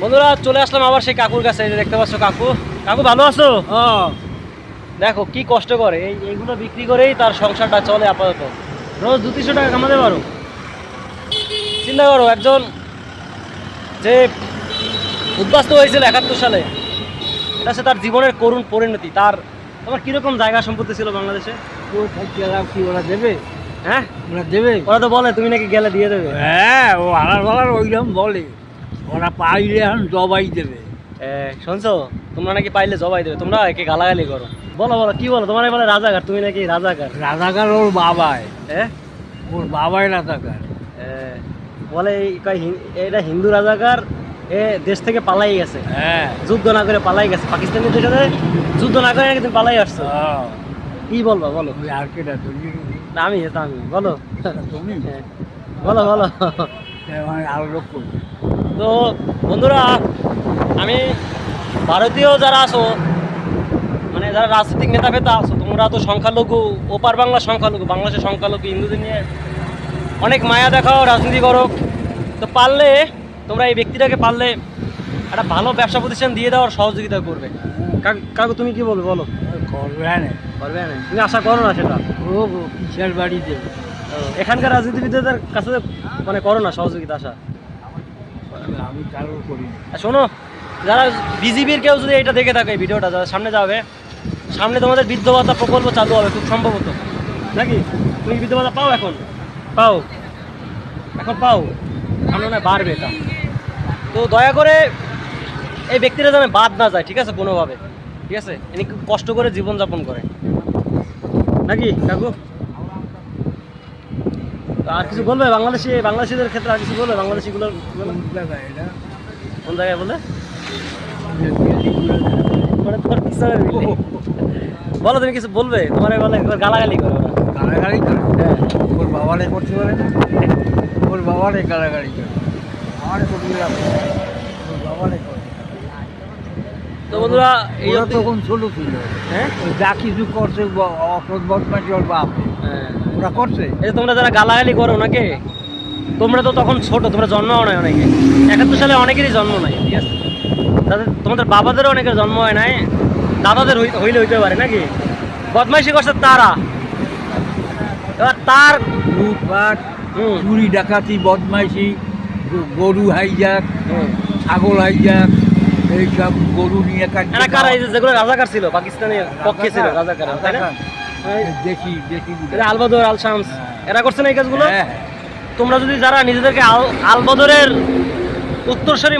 বন্ধুরা চলে আসলাম আবার সেই কাকুর কাছে। এই যে দেখতে পাচ্ছ কাকু, কাকু ভালো আছো? দেখো কি কষ্ট করে, এইগুলো বিক্রি করেই তার সংসারটা চলে আপাতত। রোজ 200-300 টাকা কামাতে পারো। চিন্তা করো, একজন যে উদ্বাস্ত হয়েছিল 71 সালে, এটা হচ্ছে তার জীবনের করুণ পরিণতি। তোমার কিরকম জায়গা সম্পত্তি ছিল বাংলাদেশে? কি ওরা দেবে? হ্যাঁ ওরা দেবে? ওরা তো বলে তুমি নাকি গেলে দিয়ে দেবে। হ্যাঁ, ও আলার ওইরকম বলে, ওরা পাইলে এখন জবাই দেবে। শুনছো, তোমরা নাকি পাইলে জবাই দেবে। তোমরা একে গালাগালি করো। বলো বলো কি বলো, তোমার বলে রাজাকার, তুমি নাকি রাজাকার। রাজাকার ওর বাবাই, হ্যাঁ ওর বাবাই রাজাকার। বলে এটা হিন্দু রাজাকার, এ দেশ থেকে পালাই গেছে, হ্যাঁ, যুদ্ধ না করে পালাই গেছে। পাকিস্তানের সাথে যুদ্ধ না করে নাকি তুমি পালাই আসছো। কি বলবা বলো? আর কেটা তুমি? না, আমি বলো তুমি বলো বলো। আরো লোক করবে। তো বন্ধুরা, আমি ভারতীয় যারা আছো, মানে যারা রাজনৈতিক নেতা ফেতা আছো, তোমরা তো সংখ্যালঘু, ওপার বাংলা সংখ্যালঘু, বাংলাদেশের সংখ্যালঘু হিন্দুদের নিয়ে অনেক মায়া দেখাও, রাজনীতি করো। তো পারলে তোমরা এই ব্যক্তিটাকে পারলে একটা ভালো ব্যবসা প্রতিষ্ঠান দিয়ে দেওয়ার সহযোগিতা করবে। কাকু তুমি কি বলবে বলো? করবে না, করবে না? তুমি আশা করো না সেটা? ও কিসের বাড়ি দেবে? এখানকার রাজনীতিবিদদের কাছে মানে করো না সহযোগিতা আশা? আমি কারোর করি। শোনো, যারা বিজেপির কেউ যদি এটা দেখে থাকে, এই ভিডিওটা যারা সামনে যাবে, সামনে তোমাদের বৃদ্ধ ভাতা প্রকল্প চালু হবে খুব সম্ভবত, নাকি? তুমি বৃদ্ধ ভাতা পাও? এখন পাও? সামনে না বাড়বে এটা। তো দয়া করে এই ব্যক্তিরা যেন বাদ না যায়, ঠিক আছে, কোনোভাবে। ঠিক আছে, ইনি খুব কষ্ট করে জীবনযাপন করে, নাকি কাকু? আর কিছু বলবে বাংলাদেশিদের ক্ষেত্রে? আর কিছু বলবে বাংলাদেশিগুলোর? কোন জায়গায় বলে? তোমার পিছনের building। বলো, তুমি কিছু বলবে? তোমার বলে গালাগালি করে ওরা। গালাগালি করে? হ্যাঁ, ওর বাবারে করতে পারে না? ওর বাবারে গালাগালি করে, আমার করতে যাবে, ওর বাবারে করে। তো বন্ধুরা, এই ওরা তখন ছোট ছিল। হ্যাঁ যা কিছু করছে অসৎ বদমাশি ওর বাপ, হ্যাঁ, ওরা করছে। এই যে তোমরা যারা গালাগালি করো ওনাকে, তোমরা তো তখন ছোট, তোমরা জন্মও নাই অনেকে। 71 সালে অনেকেরই জন্ম নাই, ঠিক আছে? তোমাদের বাবাদেরও অনেকের জন্ম হয় নাই, দাদাদের হইলে হইতে পারে, নাকি? বদমাইশি করছে তারা, এবার তার লুটপাট, চুরি ডাকাতি, বদমাইশি, গরু হাইজাক, ছাগল হাইজাক, এইসব গরু নিয়ে এরা কারা? এই যেগুলো রাজাকার ছিল, পাকিস্তানের পক্ষে ছিল রাজাকার, তাই না? দেশি দেশি আলবদর, আল শামস, এরা করছে না এই কাজগুলো? হ্যাঁ। তোমরা যদি যারা নিজেদেরকে আলবদরের উত্তরসূরি